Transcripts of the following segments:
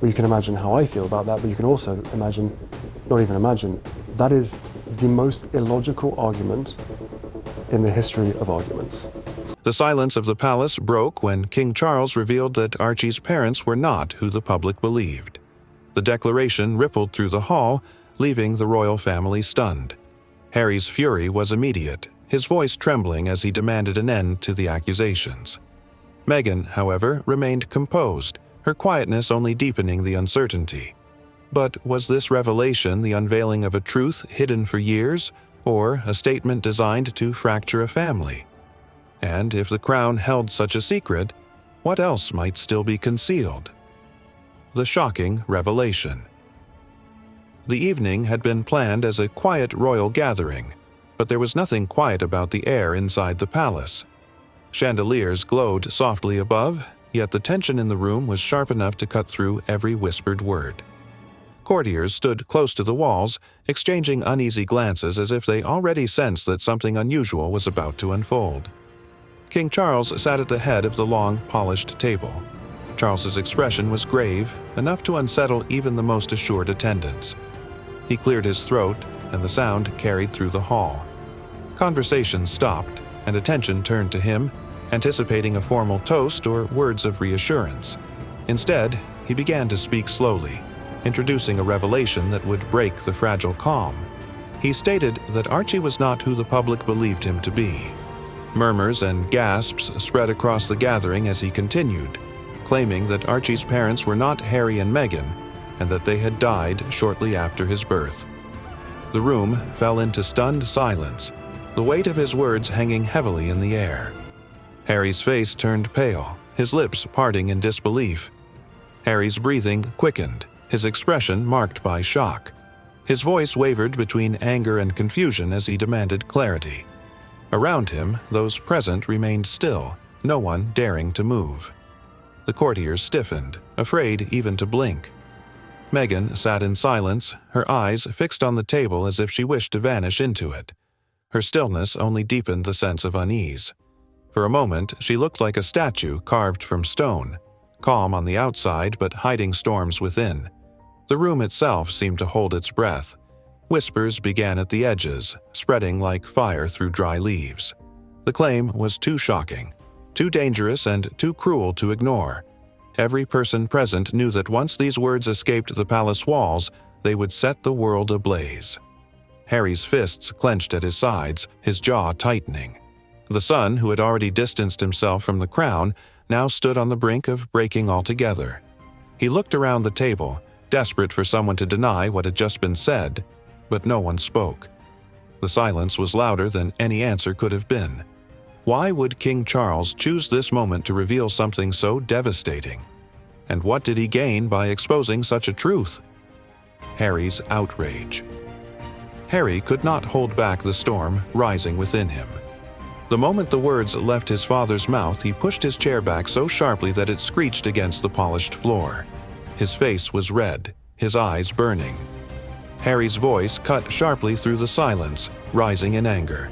Well, you can imagine how I feel about that, but you can also imagine, not even imagine, that is the most illogical argument in the history of arguments. The silence of the palace broke when King Charles revealed that Archie's parents were not who the public believed. The declaration rippled through the hall, leaving the royal family stunned. Harry's fury was immediate, his voice trembling as he demanded an end to the accusations. Meghan, however, remained composed, her quietness only deepening the uncertainty. But was this revelation the unveiling of a truth hidden for years, or a statement designed to fracture a family? And if the crown held such a secret, what else might still be concealed? The shocking revelation. The evening had been planned as a quiet royal gathering, but there was nothing quiet about the air inside the palace. Chandeliers glowed softly above, yet the tension in the room was sharp enough to cut through every whispered word. Courtiers stood close to the walls, exchanging uneasy glances as if they already sensed that something unusual was about to unfold. King Charles sat at the head of the long, polished table. Charles's expression was grave, enough to unsettle even the most assured attendants. He cleared his throat, and the sound carried through the hall. Conversation stopped, and attention turned to him, anticipating a formal toast or words of reassurance. Instead, he began to speak slowly, introducing a revelation that would break the fragile calm. He stated that Archie was not who the public believed him to be. Murmurs and gasps spread across the gathering as he continued, claiming that Archie's parents were not Harry and Meghan, and that they had died shortly after his birth. The room fell into stunned silence, the weight of his words hanging heavily in the air. Harry's face turned pale, his lips parting in disbelief. Harry's breathing quickened, his expression marked by shock. His voice wavered between anger and confusion as he demanded clarity. Around him, those present remained still, no one daring to move. The courtiers stiffened, afraid even to blink. Meghan sat in silence, her eyes fixed on the table as if she wished to vanish into it. Her stillness only deepened the sense of unease. For a moment, she looked like a statue carved from stone, calm on the outside but hiding storms within. The room itself seemed to hold its breath. Whispers began at the edges, spreading like fire through dry leaves. The claim was too shocking, too dangerous and too cruel to ignore. Every person present knew that once these words escaped the palace walls, they would set the world ablaze. Harry's fists clenched at his sides, his jaw tightening. The son, who had already distanced himself from the crown, now stood on the brink of breaking altogether. He looked around the table, desperate for someone to deny what had just been said, but no one spoke. The silence was louder than any answer could have been. Why would King Charles choose this moment to reveal something so devastating? And what did he gain by exposing such a truth? Harry's outrage. Harry could not hold back the storm rising within him. The moment the words left his father's mouth, he pushed his chair back so sharply that it screeched against the polished floor. His face was red, his eyes burning. Harry's voice cut sharply through the silence, rising in anger.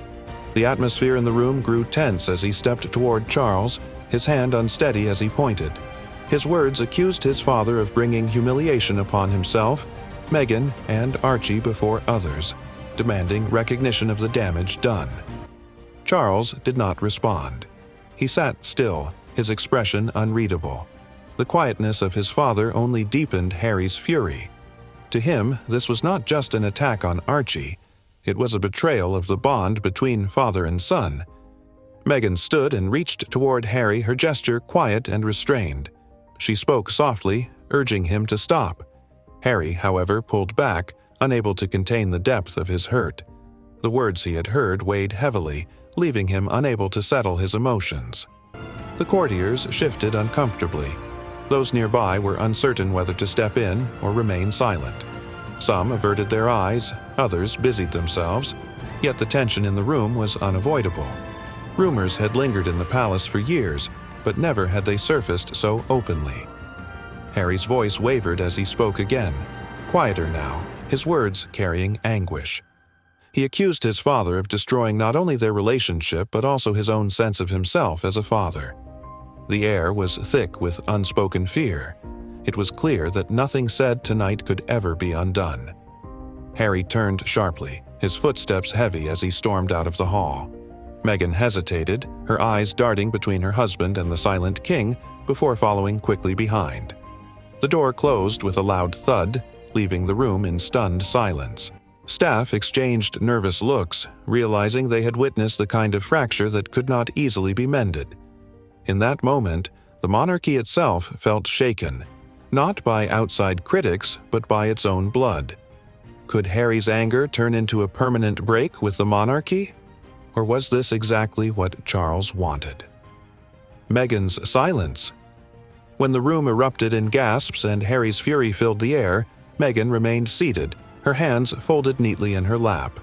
The atmosphere in the room grew tense as he stepped toward Charles, his hand unsteady as he pointed. His words accused his father of bringing humiliation upon himself, Meghan, and Archie before others, demanding recognition of the damage done. Charles did not respond. He sat still, his expression unreadable. The quietness of his father only deepened Harry's fury. To him, this was not just an attack on Archie. It was a betrayal of the bond between father and son. Meghan stood and reached toward Harry, her gesture quiet and restrained. She spoke softly, urging him to stop. Harry, however, pulled back, unable to contain the depth of his hurt. The words he had heard weighed heavily, leaving him unable to settle his emotions. The courtiers shifted uncomfortably. Those nearby were uncertain whether to step in or remain silent. Some averted their eyes, others busied themselves, yet the tension in the room was unavoidable. Rumors had lingered in the palace for years, but never had they surfaced so openly. Harry's voice wavered as he spoke again, quieter now, his words carrying anguish. He accused his father of destroying not only their relationship but also his own sense of himself as a father. The air was thick with unspoken fear. It was clear that nothing said tonight could ever be undone. Harry turned sharply, his footsteps heavy as he stormed out of the hall. Meghan hesitated, her eyes darting between her husband and the silent king before following quickly behind. The door closed with a loud thud, leaving the room in stunned silence. Staff exchanged nervous looks, realizing they had witnessed the kind of fracture that could not easily be mended. In that moment, the monarchy itself felt shaken, not by outside critics, but by its own blood. Could Harry's anger turn into a permanent break with the monarchy? Or was this exactly what Charles wanted? Meghan's silence. When the room erupted in gasps and Harry's fury filled the air, Meghan remained seated, her hands folded neatly in her lap.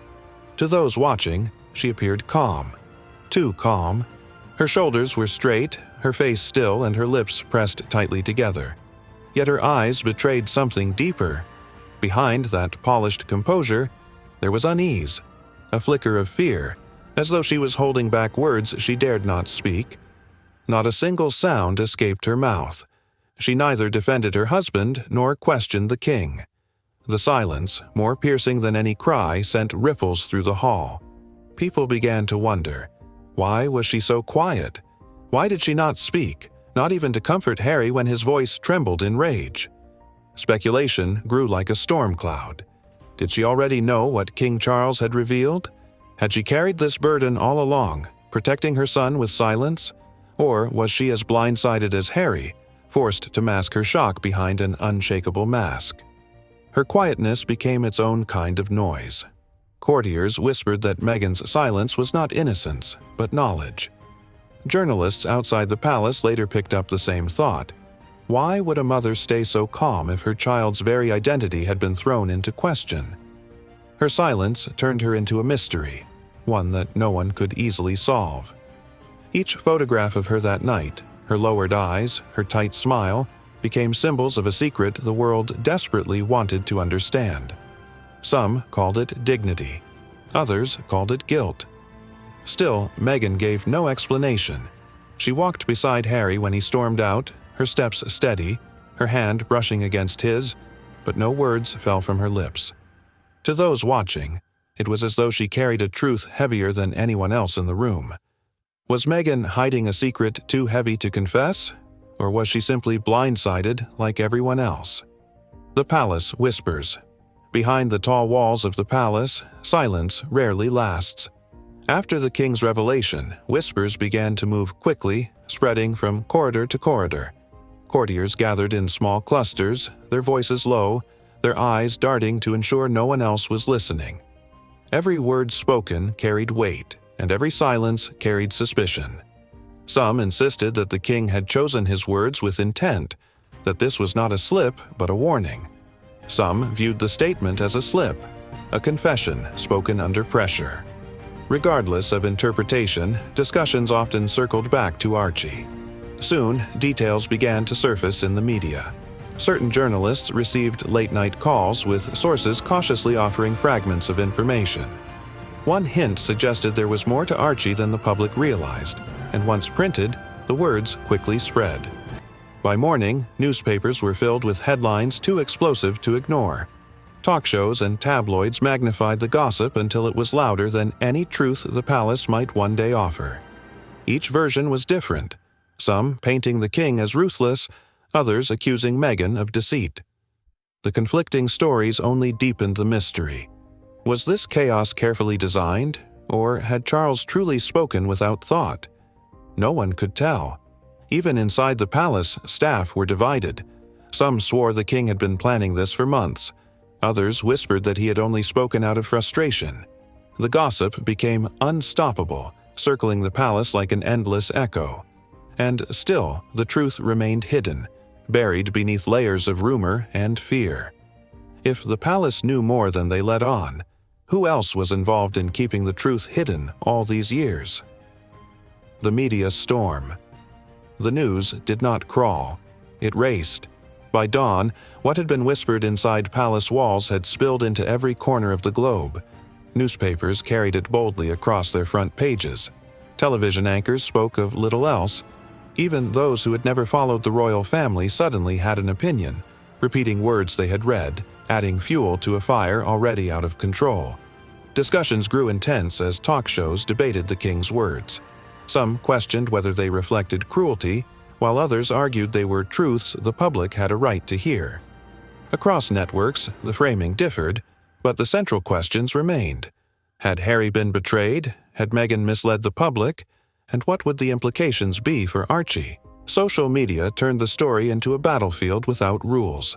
To those watching, she appeared calm. Too calm. Her shoulders were straight, her face still, and her lips pressed tightly together. Yet her eyes betrayed something deeper. Behind that polished composure, there was unease, a flicker of fear, as though she was holding back words she dared not speak. Not a single sound escaped her mouth. She neither defended her husband nor questioned the king. The silence, more piercing than any cry, sent ripples through the hall. People began to wonder, why was she so quiet? Why did she not speak, not even to comfort Harry when his voice trembled in rage? Speculation grew like a storm cloud. Did she already know what King Charles had revealed? Had she carried this burden all along, protecting her son with silence? Or was she as blindsided as Harry, forced to mask her shock behind an unshakable mask? Her quietness became its own kind of noise. Courtiers whispered that Meghan's silence was not innocence, but knowledge. Journalists outside the palace later picked up the same thought. Why would a mother stay so calm if her child's very identity had been thrown into question? Her silence turned her into a mystery, one that no one could easily solve. Each photograph of her that night, her lowered eyes, her tight smile, became symbols of a secret the world desperately wanted to understand. Some called it dignity. Others called it guilt. Still, Meghan gave no explanation. She walked beside Harry when he stormed out, her steps steady, her hand brushing against his, but no words fell from her lips. To those watching, it was as though she carried a truth heavier than anyone else in the room. Was Meghan hiding a secret too heavy to confess? Or was she simply blindsided like everyone else? The palace whispers. Behind the tall walls of the palace, silence rarely lasts. After the king's revelation, whispers began to move quickly, spreading from corridor to corridor. Courtiers gathered in small clusters, their voices low, their eyes darting to ensure no one else was listening. Every word spoken carried weight, and every silence carried suspicion. Some insisted that the king had chosen his words with intent, that this was not a slip but a warning. Some viewed the statement as a slip, a confession spoken under pressure. Regardless of interpretation, discussions often circled back to Archie. Soon, details began to surface in the media. Certain journalists received late-night calls with sources cautiously offering fragments of information. One hint suggested there was more to Archie than the public realized, and once printed, the words quickly spread. By morning, newspapers were filled with headlines too explosive to ignore. Talk shows and tabloids magnified the gossip until it was louder than any truth the palace might one day offer. Each version was different, some painting the king as ruthless, others accusing Meghan of deceit. The conflicting stories only deepened the mystery. Was this chaos carefully designed, or had Charles truly spoken without thought? No one could tell. Even inside the palace, staff were divided. Some swore the king had been planning this for months. Others whispered that he had only spoken out of frustration. The gossip became unstoppable, circling the palace like an endless echo. And still, the truth remained hidden, buried beneath layers of rumor and fear. If the palace knew more than they let on, who else was involved in keeping the truth hidden all these years? The media storm. The news did not crawl. It raced. By dawn, what had been whispered inside palace walls had spilled into every corner of the globe. Newspapers carried it boldly across their front pages. Television anchors spoke of little else. Even those who had never followed the royal family suddenly had an opinion, repeating words they had read, adding fuel to a fire already out of control. Discussions grew intense as talk shows debated the king's words. Some questioned whether they reflected cruelty, while others argued they were truths the public had a right to hear. Across networks, the framing differed, but the central questions remained. Had Harry been betrayed? Had Meghan misled the public? And what would the implications be for Archie? Social media turned the story into a battlefield without rules.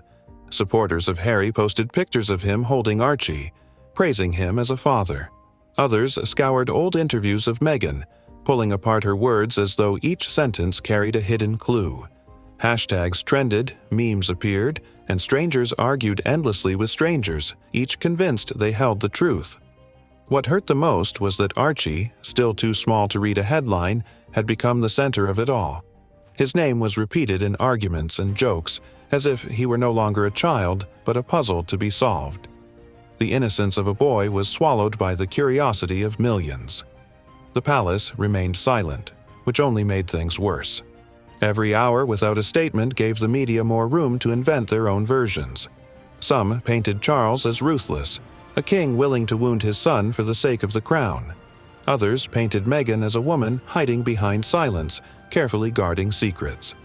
Supporters of Harry posted pictures of him holding Archie, praising him as a father. Others scoured old interviews of Meghan, pulling apart her words as though each sentence carried a hidden clue. Hashtags trended, memes appeared, and strangers argued endlessly with strangers, each convinced they held the truth. What hurt the most was that Archie, still too small to read a headline, had become the center of it all. His name was repeated in arguments and jokes, as if he were no longer a child, but a puzzle to be solved. The innocence of a boy was swallowed by the curiosity of millions. The palace remained silent, which only made things worse. Every hour without a statement gave the media more room to invent their own versions. Some painted Charles as ruthless, a king willing to wound his son for the sake of the crown. Others painted Meghan as a woman hiding behind silence, carefully guarding secrets.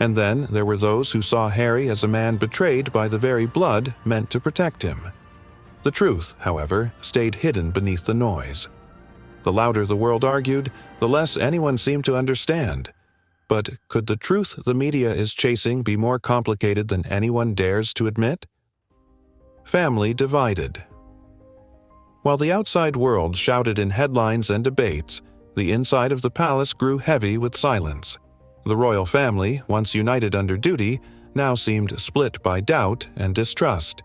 And then there were those who saw Harry as a man betrayed by the very blood meant to protect him. The truth, however, stayed hidden beneath the noise. The louder the world argued, the less anyone seemed to understand. But could the truth the media is chasing be more complicated than anyone dares to admit? Family divided. While the outside world shouted in headlines and debates, the inside of the palace grew heavy with silence. The royal family, once united under duty, now seemed split by doubt and distrust.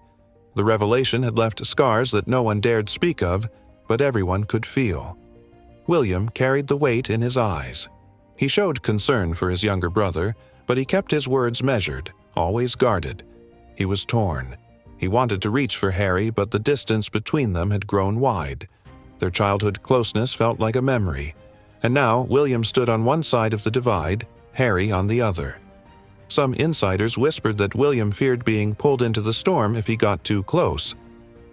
The revelation had left scars that no one dared speak of, but everyone could feel. William carried the weight in his eyes. He showed concern for his younger brother, but he kept his words measured, always guarded. He was torn. He wanted to reach for Harry, but the distance between them had grown wide. Their childhood closeness felt like a memory, and now William stood on one side of the divide, Harry on the other. Some insiders whispered that William feared being pulled into the storm if he got too close.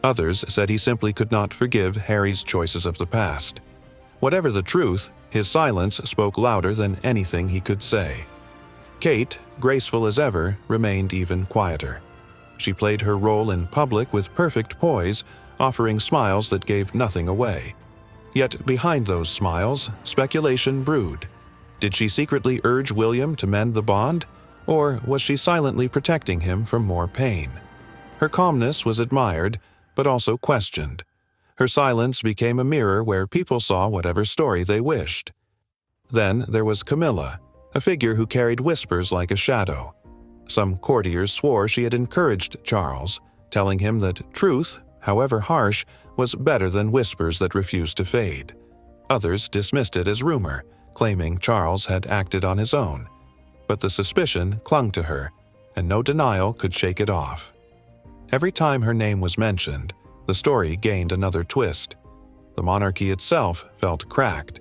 Others said he simply could not forgive Harry's choices of the past. Whatever the truth, his silence spoke louder than anything he could say. Kate, graceful as ever, remained even quieter. She played her role in public with perfect poise, offering smiles that gave nothing away. Yet behind those smiles, speculation brewed. Did she secretly urge William to mend the bond, or was she silently protecting him from more pain? Her calmness was admired, but also questioned. Her silence became a mirror where people saw whatever story they wished. Then there was Camilla, a figure who carried whispers like a shadow. Some courtiers swore she had encouraged Charles, telling him that truth, however harsh, was better than whispers that refused to fade. Others dismissed it as rumor, claiming Charles had acted on his own. But the suspicion clung to her, and no denial could shake it off. Every time her name was mentioned, the story gained another twist. The monarchy itself felt cracked.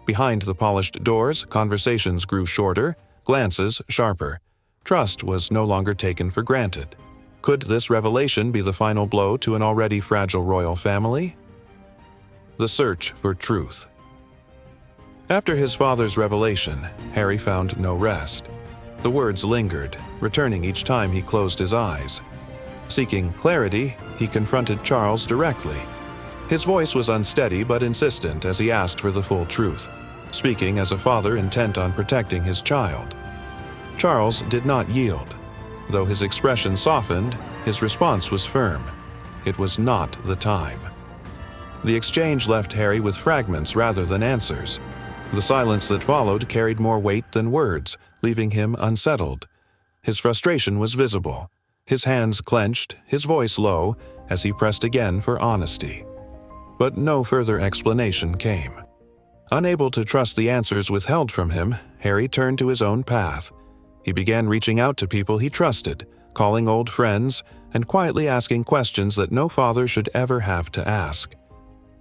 Behind the polished doors, conversations grew shorter, glances sharper. Trust was no longer taken for granted. Could this revelation be the final blow to an already fragile royal family? The search for truth. After his father's revelation, Harry found no rest. The words lingered, returning each time he closed his eyes. Seeking clarity, he confronted Charles directly. His voice was unsteady but insistent as he asked for the full truth, speaking as a father intent on protecting his child. Charles did not yield. Though his expression softened, his response was firm. It was not the time. The exchange left Harry with fragments rather than answers. The silence that followed carried more weight than words, leaving him unsettled. His frustration was visible. His hands clenched, his voice low, as he pressed again for honesty. But no further explanation came. Unable to trust the answers withheld from him, Harry turned to his own path. He began reaching out to people he trusted, calling old friends, and quietly asking questions that no father should ever have to ask.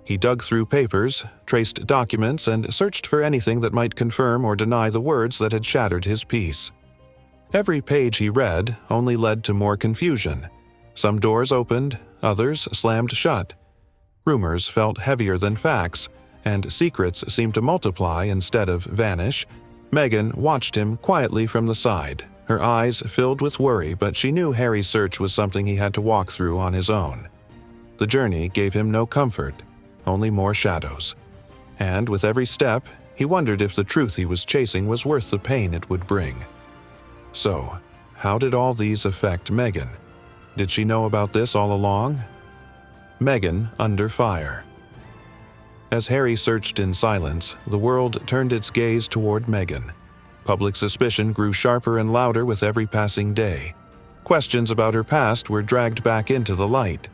He dug through papers, traced documents, and searched for anything that might confirm or deny the words that had shattered his peace. Every page he read only led to more confusion. Some doors opened, others slammed shut. Rumors felt heavier than facts, and secrets seemed to multiply instead of vanish. Meghan watched him quietly from the side, her eyes filled with worry, but she knew Harry's search was something he had to walk through on his own. The journey gave him no comfort, only more shadows. And with every step, he wondered if the truth he was chasing was worth the pain it would bring. So, how did all these affect Meghan? Did she know about this all along? Meghan under fire. As Harry searched in silence, the world turned its gaze toward Meghan. Public suspicion grew sharper and louder with every passing day. Questions about her past were dragged back into the light.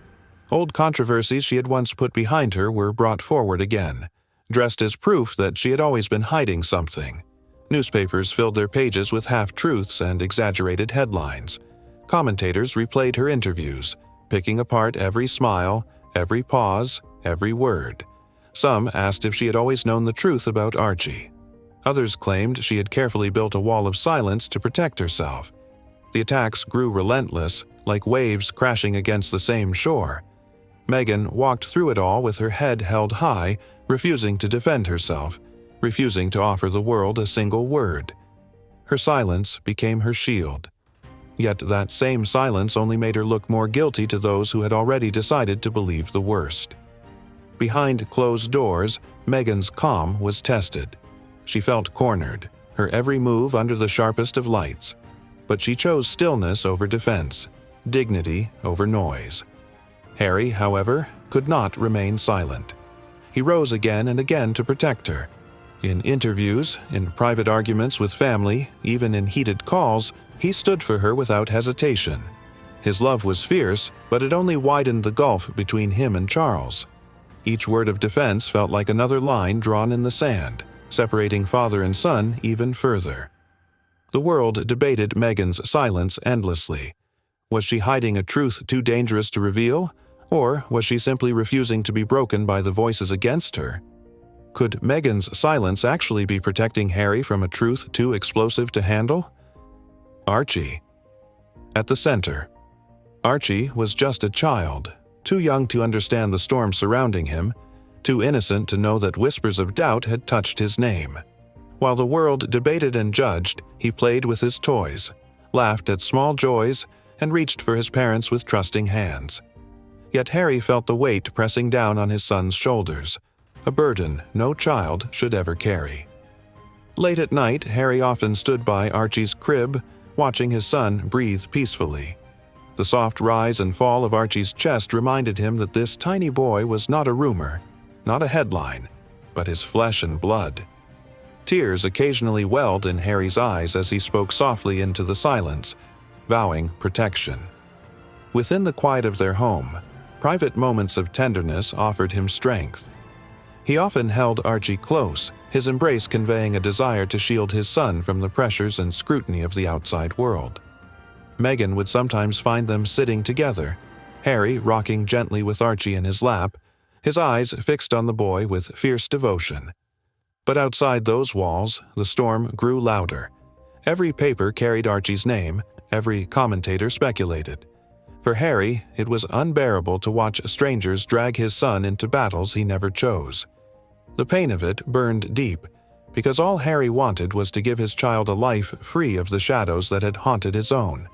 Old controversies she had once put behind her were brought forward again, dressed as proof that she had always been hiding something. Newspapers filled their pages with half-truths and exaggerated headlines. Commentators replayed her interviews, picking apart every smile, every pause, every word. Some asked if she had always known the truth about Archie. Others claimed she had carefully built a wall of silence to protect herself. The attacks grew relentless, like waves crashing against the same shore. Meghan walked through it all with her head held high, refusing to defend herself, refusing to offer the world a single word. Her silence became her shield. Yet that same silence only made her look more guilty to those who had already decided to believe the worst. Behind closed doors, Meghan's calm was tested. She felt cornered, her every move under the sharpest of lights. But she chose stillness over defense, dignity over noise. Harry, however, could not remain silent. He rose again and again to protect her. In interviews, in private arguments with family, even in heated calls, he stood for her without hesitation. His love was fierce, but it only widened the gulf between him and Charles. Each word of defense felt like another line drawn in the sand, separating father and son even further. The world debated Meghan's silence endlessly. Was she hiding a truth too dangerous to reveal, or was she simply refusing to be broken by the voices against her? Could Meghan's silence actually be protecting Harry from a truth too explosive to handle? Archie. At the center. Archie was just a child, too young to understand the storm surrounding him, too innocent to know that whispers of doubt had touched his name. While the world debated and judged, he played with his toys, laughed at small joys, and reached for his parents with trusting hands. Yet Harry felt the weight pressing down on his son's shoulders, a burden no child should ever carry. Late at night, Harry often stood by Archie's crib, watching his son breathe peacefully. The soft rise and fall of Archie's chest reminded him that this tiny boy was not a rumor, not a headline, but his flesh and blood. Tears occasionally welled in Harry's eyes as he spoke softly into the silence, vowing protection. Within the quiet of their home, private moments of tenderness offered him strength. He often held Archie close, his embrace conveying a desire to shield his son from the pressures and scrutiny of the outside world. Meghan would sometimes find them sitting together, Harry rocking gently with Archie in his lap, his eyes fixed on the boy with fierce devotion. But outside those walls, the storm grew louder. Every paper carried Archie's name, every commentator speculated. For Harry, it was unbearable to watch strangers drag his son into battles he never chose. The pain of it burned deep, because all Harry wanted was to give his child a life free of the shadows that had haunted his own.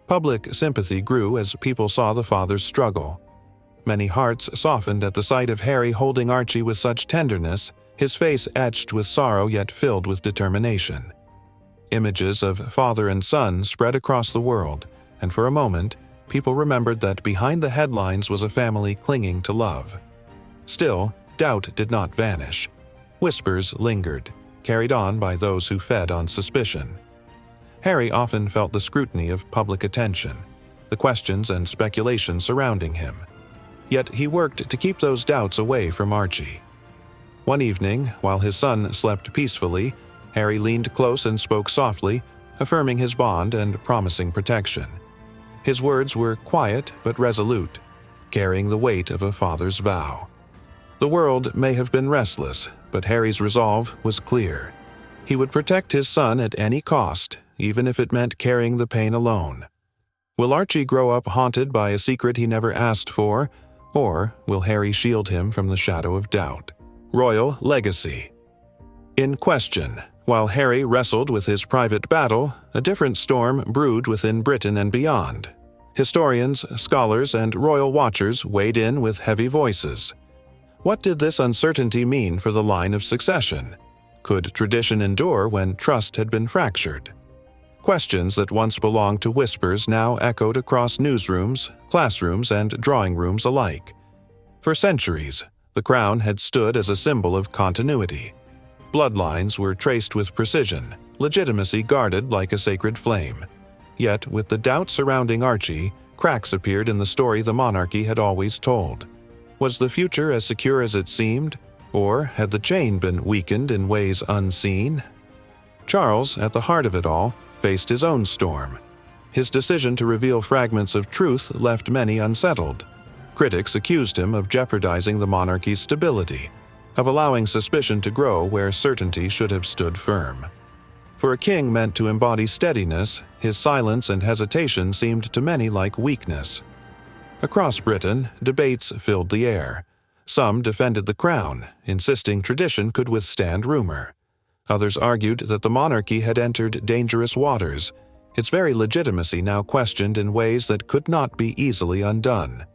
Public sympathy grew as people saw the father's struggle. Many hearts softened at the sight of Harry holding Archie with such tenderness, his face etched with sorrow yet filled with determination. Images of father and son spread across the world, and for a moment, people remembered that behind the headlines was a family clinging to love. Still, doubt did not vanish. Whispers lingered, carried on by those who fed on suspicion. Harry often felt the scrutiny of public attention, the questions and speculation surrounding him. Yet he worked to keep those doubts away from Archie. One evening, while his son slept peacefully, Harry leaned close and spoke softly, affirming his bond and promising protection. His words were quiet but resolute, carrying the weight of a father's vow. The world may have been restless, but Harry's resolve was clear. He would protect his son at any cost, even if it meant carrying the pain alone. Will Archie grow up haunted by a secret he never asked for, or will Harry shield him from the shadow of doubt? Royal Legacy. In Question. While Harry wrestled with his private battle, a different storm brewed within Britain and beyond. Historians, scholars, and royal watchers weighed in with heavy voices. What did this uncertainty mean for the line of succession? Could tradition endure when trust had been fractured? Questions that once belonged to whispers now echoed across newsrooms, classrooms, and drawing rooms alike. For centuries, the crown had stood as a symbol of continuity. Bloodlines were traced with precision, legitimacy guarded like a sacred flame. Yet, with the doubt surrounding Archie, cracks appeared in the story the monarchy had always told. Was the future as secure as it seemed, or had the chain been weakened in ways unseen? Charles, at the heart of it all, faced his own storm. His decision to reveal fragments of truth left many unsettled. Critics accused him of jeopardizing the monarchy's stability, of allowing suspicion to grow where certainty should have stood firm. For a king meant to embody steadiness, his silence and hesitation seemed to many like weakness. Across Britain, debates filled the air. Some defended the crown, insisting tradition could withstand rumor. Others argued that the monarchy had entered dangerous waters, its very legitimacy now questioned in ways that could not be easily undone.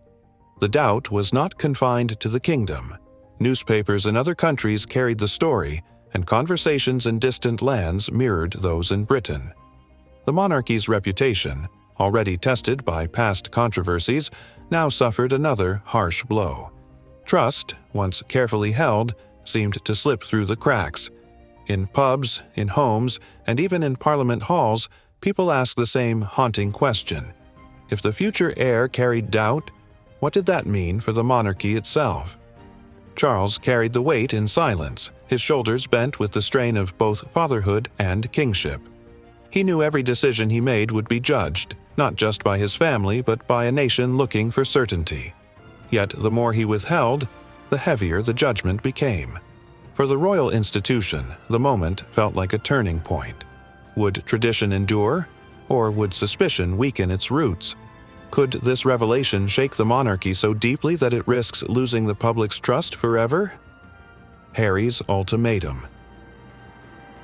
The doubt was not confined to the kingdom. Newspapers in other countries carried the story, and conversations in distant lands mirrored those in Britain. The monarchy's reputation, already tested by past controversies, now suffered another harsh blow. Trust, once carefully held, seemed to slip through the cracks. In pubs, in homes, and even in Parliament halls, people asked the same haunting question. If the future heir carried doubt, what did that mean for the monarchy itself? Charles carried the weight in silence, his shoulders bent with the strain of both fatherhood and kingship. He knew every decision he made would be judged, not just by his family but by a nation looking for certainty. Yet the more he withheld, the heavier the judgment became. For the royal institution, the moment felt like a turning point. Would tradition endure, or would suspicion weaken its roots? Could this revelation shake the monarchy so deeply that it risks losing the public's trust forever? Harry's ultimatum.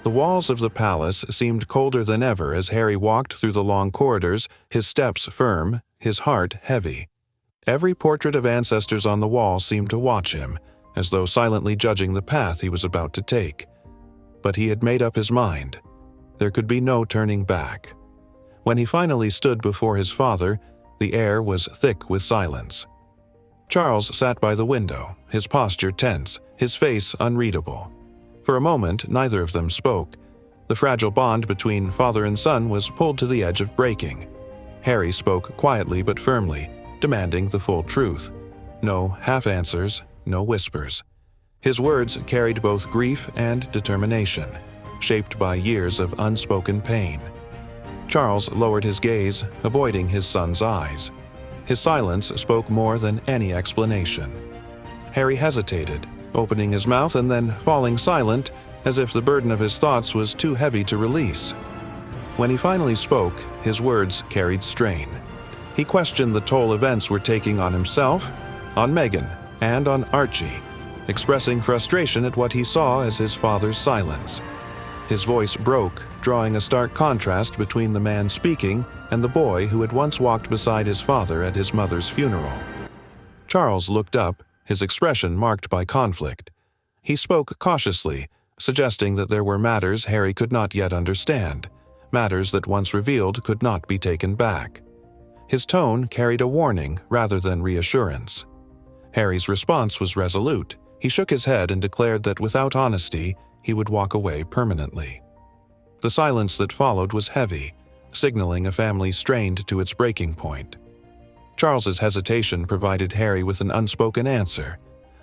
The walls of the palace seemed colder than ever as Harry walked through the long corridors, his steps firm, his heart heavy. Every portrait of ancestors on the wall seemed to watch him, as though silently judging the path he was about to take. But he had made up his mind. There could be no turning back. When he finally stood before his father, the air was thick with silence. Charles sat by the window, his posture tense, his face unreadable. For a moment, neither of them spoke. The fragile bond between father and son was pulled to the edge of breaking. Harry spoke quietly but firmly, demanding the full truth. No half-answers, no whispers. His words carried both grief and determination, shaped by years of unspoken pain. Charles lowered his gaze, avoiding his son's eyes. His silence spoke more than any explanation. Harry hesitated, opening his mouth and then falling silent, as if the burden of his thoughts was too heavy to release. When he finally spoke, his words carried strain. He questioned the toll events were taking on himself, on Meghan, and on Archie, expressing frustration at what he saw as his father's silence. His voice broke, drawing a stark contrast between the man speaking and the boy who had once walked beside his father at his mother's funeral. Charles looked up, his expression marked by conflict. He spoke cautiously, suggesting that there were matters Harry could not yet understand, matters that once revealed could not be taken back. His tone carried a warning rather than reassurance. Harry's response was resolute. He shook his head and declared that without honesty, he would walk away permanently. The silence that followed was heavy, signaling a family strained to its breaking point. Charles's hesitation provided Harry with an unspoken answer.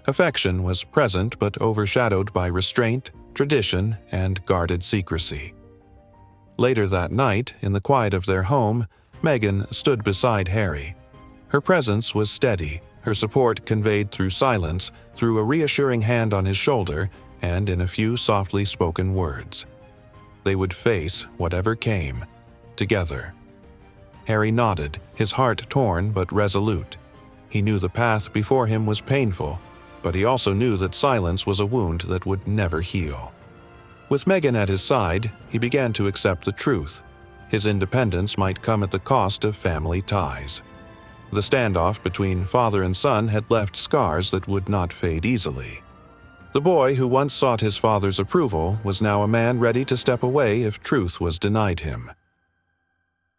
Affection was present but overshadowed by restraint, tradition, and guarded secrecy. Later that night, in the quiet of their home, Meghan stood beside Harry. Her presence was steady, her support conveyed through silence, through a reassuring hand on his shoulder, and in a few softly spoken words. They would face whatever came, together. Harry nodded, his heart torn but resolute. He knew the path before him was painful, but he also knew that silence was a wound that would never heal. With Meghan at his side, he began to accept the truth. His independence might come at the cost of family ties. The standoff between father and son had left scars that would not fade easily. The boy who once sought his father's approval was now a man ready to step away if truth was denied him.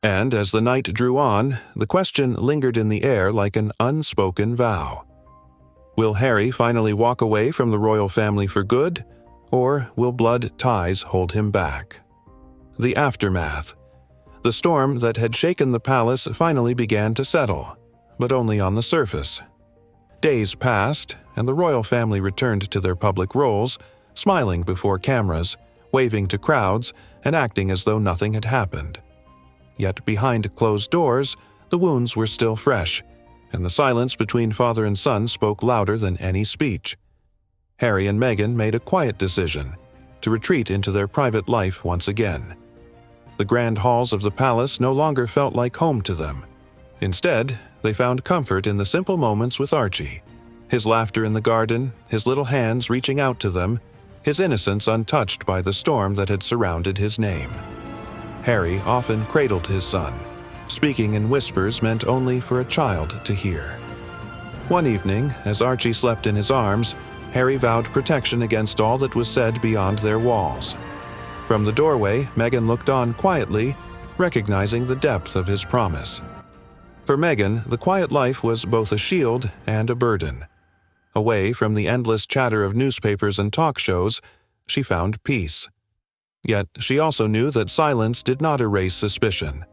And as the night drew on, the question lingered in the air like an unspoken vow. Will Harry finally walk away from the royal family for good, or will blood ties hold him back? The aftermath. The storm that had shaken the palace finally began to settle, but only on the surface. Days passed, and the royal family returned to their public roles, smiling before cameras, waving to crowds, and acting as though nothing had happened. Yet behind closed doors, the wounds were still fresh, and the silence between father and son spoke louder than any speech. Harry and Meghan made a quiet decision to retreat into their private life once again. The grand halls of the palace no longer felt like home to them. Instead, they found comfort in the simple moments with Archie. His laughter in the garden, his little hands reaching out to them, his innocence untouched by the storm that had surrounded his name. Harry often cradled his son. Speaking in whispers meant only for a child to hear. One evening, as Archie slept in his arms, Harry vowed protection against all that was said beyond their walls. From the doorway, Meghan looked on quietly, recognizing the depth of his promise. For Meghan, the quiet life was both a shield and a burden. Away from the endless chatter of newspapers and talk shows, she found peace. Yet she also knew that silence did not erase suspicion.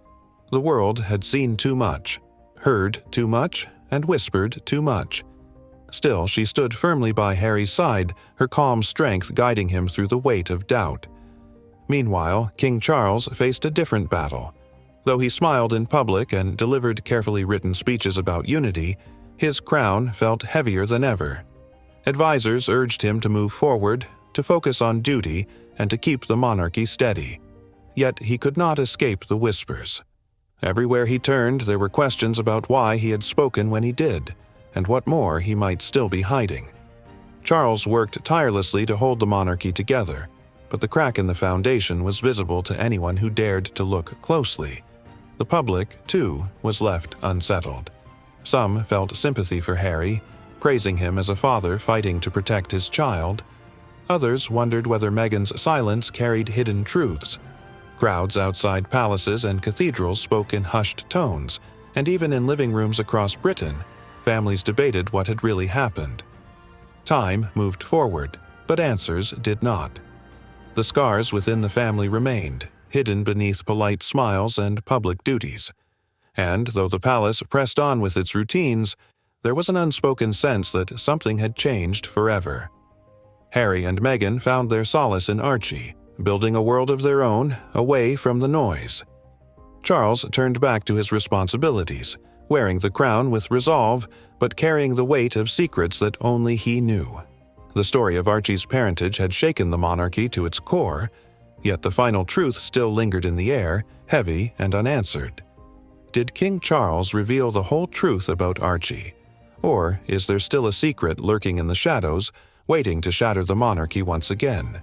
The world had seen too much, heard too much, and whispered too much. Still, she stood firmly by Harry's side, her calm strength guiding him through the weight of doubt. Meanwhile, King Charles faced a different battle. Though he smiled in public and delivered carefully written speeches about unity, his crown felt heavier than ever. Advisors urged him to move forward, to focus on duty, and to keep the monarchy steady. Yet he could not escape the whispers. Everywhere he turned, there were questions about why he had spoken when he did, and what more he might still be hiding. Charles worked tirelessly to hold the monarchy together, but the crack in the foundation was visible to anyone who dared to look closely. The public, too, was left unsettled. Some felt sympathy for Harry, praising him as a father fighting to protect his child. Others wondered whether Meghan's silence carried hidden truths. Crowds outside palaces and cathedrals spoke in hushed tones, and even in living rooms across Britain, families debated what had really happened. Time moved forward, but answers did not. The scars within the family remained, hidden beneath polite smiles and public duties. And though the palace pressed on with its routines, there was an unspoken sense that something had changed forever. Harry and Meghan found their solace in Archie, building a world of their own, away from the noise. Charles turned back to his responsibilities, wearing the crown with resolve, but carrying the weight of secrets that only he knew. The story of Archie's parentage had shaken the monarchy to its core, yet the final truth still lingered in the air, heavy and unanswered. Did King Charles reveal the whole truth about Archie? Or is there still a secret lurking in the shadows, waiting to shatter the monarchy once again?